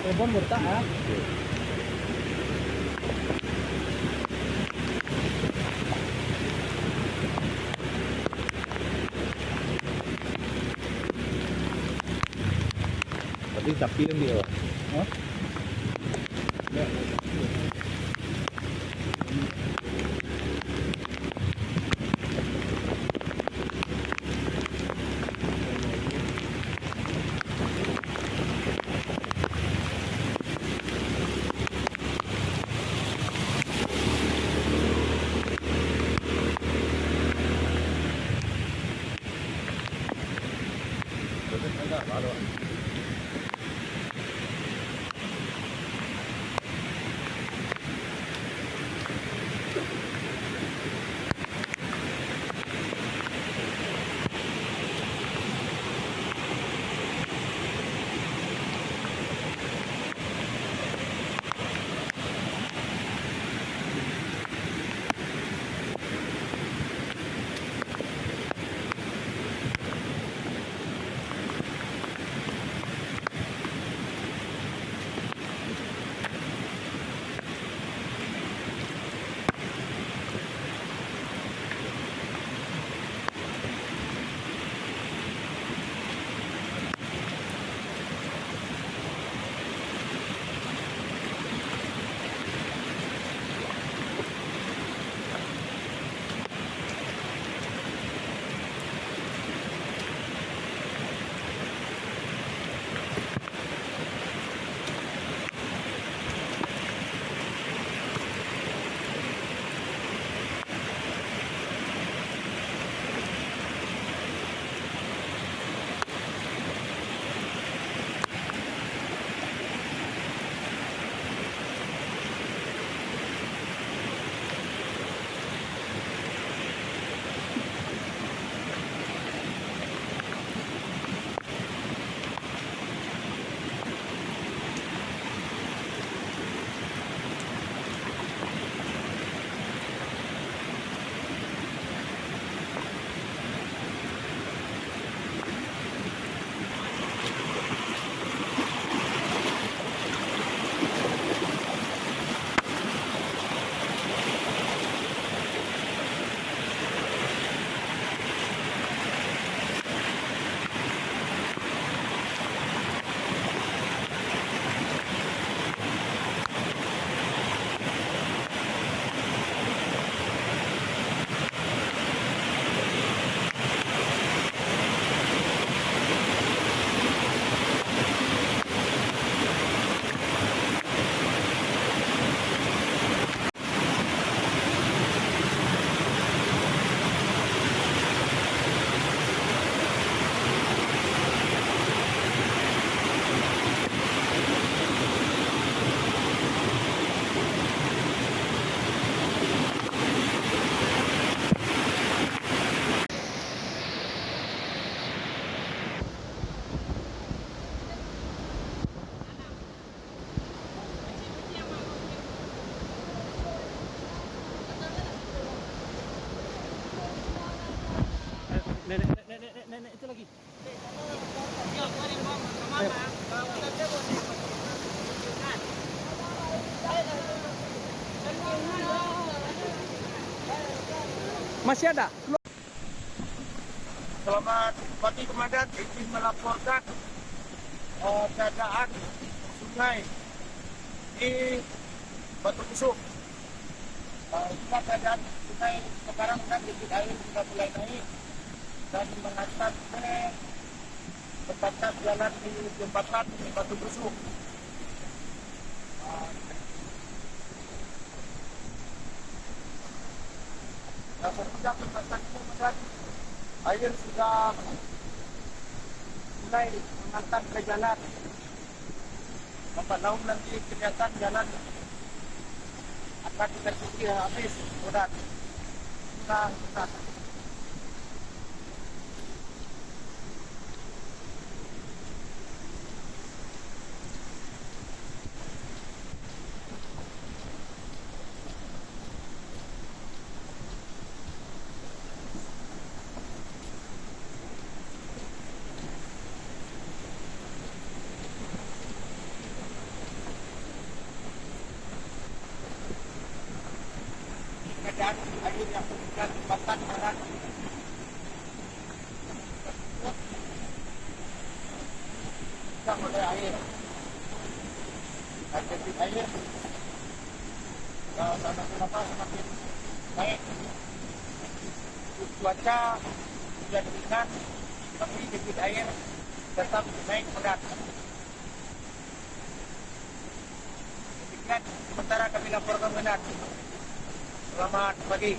Rebon murta ah. Tapi tapi yang dia. Hah? Ya. Nenek itu lagi. Masih ada? Selamat pagi Komandan, izin melaporkan keadaan sungai di Batu Busuk. Kita keadaan sungai sekarang kan debit air sudah mulai naik dan mengantar ke tempat jalan di jembatan di Batu Busuk. Sejak jembatan Komandan, air sudah mulai mengantar ke jalan. Lambat laun nanti kelihatan jalan akan kita cuci habis roda. Kita keadaan air yang berjalan batang darat. Tak boleh air. Ada di air. Kalau lama semakin baik. Cuaca hujan ringan, tapi debit air tetap naik berat. Demikian sementara kami laporkan benar. Selamat pagi.